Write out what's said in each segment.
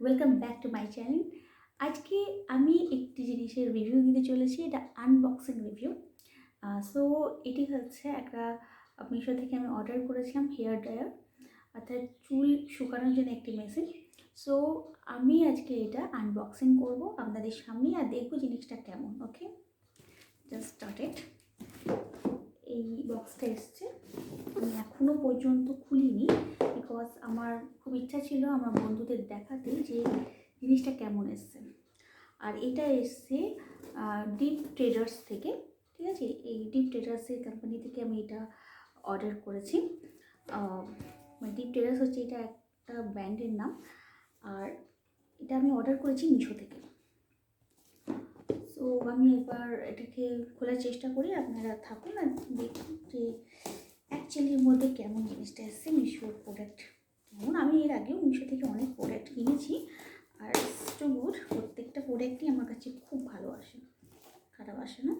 Welcome back to my channel. আজকে আমি একটি জিনিসের রিভিউ দিতে চলেছি, এটা আনবক্সিং রিভিউ। সো এটি হচ্ছে একটা মিশো থেকে আমি অর্ডার করেছিলাম হেয়ার ড্রায়ার, অর্থাৎ চুল শুকানোর জন্য একটি মেশিন। সো আমি আজকে এটা আনবক্সিং করব আপনাদের সামনে আর দেখবো জিনিসটা কেমন। ওকে, জাস্ট স্টার্টেড। এই বক্সটা এসছে, আমি এখনও পর্যন্ত খুলিনি বিকজ আমার খুব ইচ্ছা ছিল আমার বন্ধুদের দেখাতে যে জিনিসটা কেমন এসছে। আর এটা এসছে ডিপ ট্রেডার্স থেকে, ঠিক আছে? এই ডিপ ট্রেডার্সের কোম্পানি থেকে আমি এটা অর্ডার করেছি। ডিপ ট্রেডার্স হচ্ছে এটা একটা ব্র্যান্ডের নাম, আর এটা আমি অর্ডার করেছি মিশো থেকে। তো আমি এবার এটাকে খোলার চেষ্টা করি, আপনারা থাকুন আর দেখুন যে অ্যাকচুয়ালির মধ্যে কেমন জিনিসটা এসছে, মিশোর প্রোডাক্ট কেমন। আমি এর আগেও মিশো থেকে অনেক প্রোডাক্ট কিনেছি, আর টু গুড, প্রত্যেকটা প্রোডাক্টই আমার কাছে খুব ভালো আসে, খারাপ আসে না।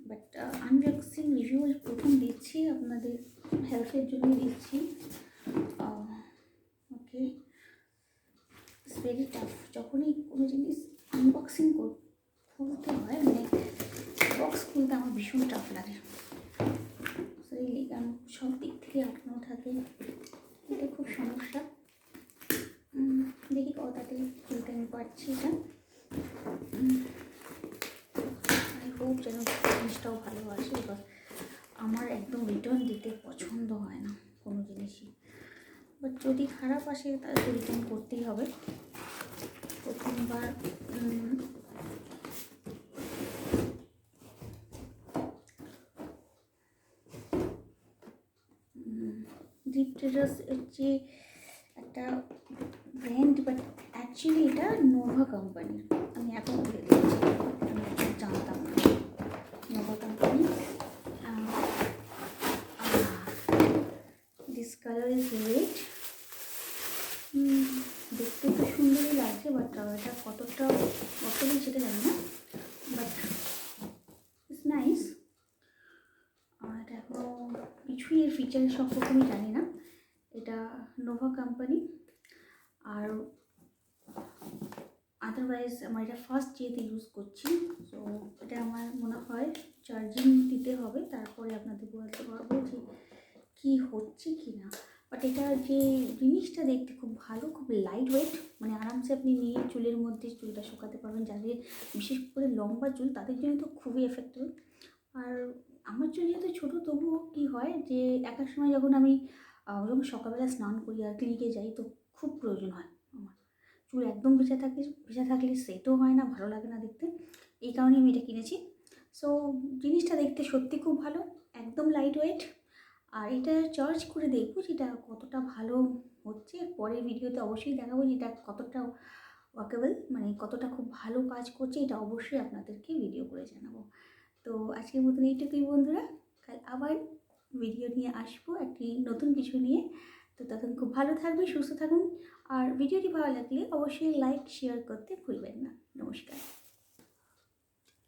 বাট আনবক্সিং রিভিউ প্রথম দিচ্ছি, আপনাদের হেল্পের জন্য দিচ্ছি। ওকে, ইটস ভেরি টাফ যখনই কোনো জিনিস আনবক্সিং খুলতে হয়, মানে বক্স খুলতে আমার ভীষণ টাফ লাগে। কারণ সব দিক থেকে আটকানো থাকে, এটা খুব সমস্যা। দেখি কতটাতে খুলতে আমি পারছি এটা। আই হোপ যেন জিনিসটাও ভালো আসে, বিকজ আমার একদম রিটার্ন দিতে পছন্দ হয় না কোনো জিনিসই। বাট যদি খারাপ আসে তাহলে তো রিটার্ন করতেই হবে। প্রথমবার ডিপ ট্রেডার্স হচ্ছে একটা ব্র্যান্ড, বাট অ্যাকচুয়ালি এটা নোভা কোম্পানির। আমি এখন বলে দিচ্ছি, আমি জানতাম না Nova company. This colour is red. দেখতে তো সুন্দরই লাগছে, বাট এটা কতটা কতটা সেটা জানি না, বাট ইটস নাইস। আর এখনও কিছুই এর ফিচারের সম্পর্কে আমি জানি না। এটা নোভা কোম্পানি, আর আদারওয়াইজ আমার এটা ফার্স্ট যেহেতু ইউজ করছি, সো এটা আমার মনে হয় চার্জিং দিতে হবে, তারপরে আপনাদের বলতে পারবো যে কী হচ্ছে কি না। বাট এটা যে জিনিসটা দেখতে খুব ভালো, খুব লাইট ওয়েট, মানে আরামসে আপনি নিয়ে চুলের মধ্যে চুলটা শুকাতে পারবেন। যাদের বিশেষ করে লম্বা চুল তাদের জন্য তো খুবই এফেক্টিভ। আর আমার চুল যেহেতু ছোটো, তবুও কী হয় যে একার সময় যখন আমি যখন সকালবেলা স্নান করি আর ক্লিনিকে যাই, তো খুব প্রয়োজন হয় আমার। চুল একদম ভেজা থাকলে সেটও হয় না, ভালো লাগে না দেখতে। এই কারণে আমি এটা কিনেছি। সো জিনিসটা দেখতে সত্যি খুব ভালো, একদম লাইট ওয়েট। আর এটা চার্জ করে দেখবো যেটা কতটা ভালো হচ্ছে। পরের ভিডিওতে অবশ্যই দেখাবো যেটা কতটা ওয়ার্কেবল, মানে কতটা খুব ভালো কাজ করছে, এটা অবশ্যই আপনাদেরকে ভিডিও করে জানাবো। তো আজকের মতন এইটুকুই বন্ধুরা, কাল আবার ভিডিও নিয়ে আসবো একটি নতুন কিছু নিয়ে। তো তখন খুব ভালো থাকবে, সুস্থ থাকুন, আর ভিডিওটি ভালো লাগলে অবশ্যই লাইক শেয়ার করতে ভুলবেন না। নমস্কার।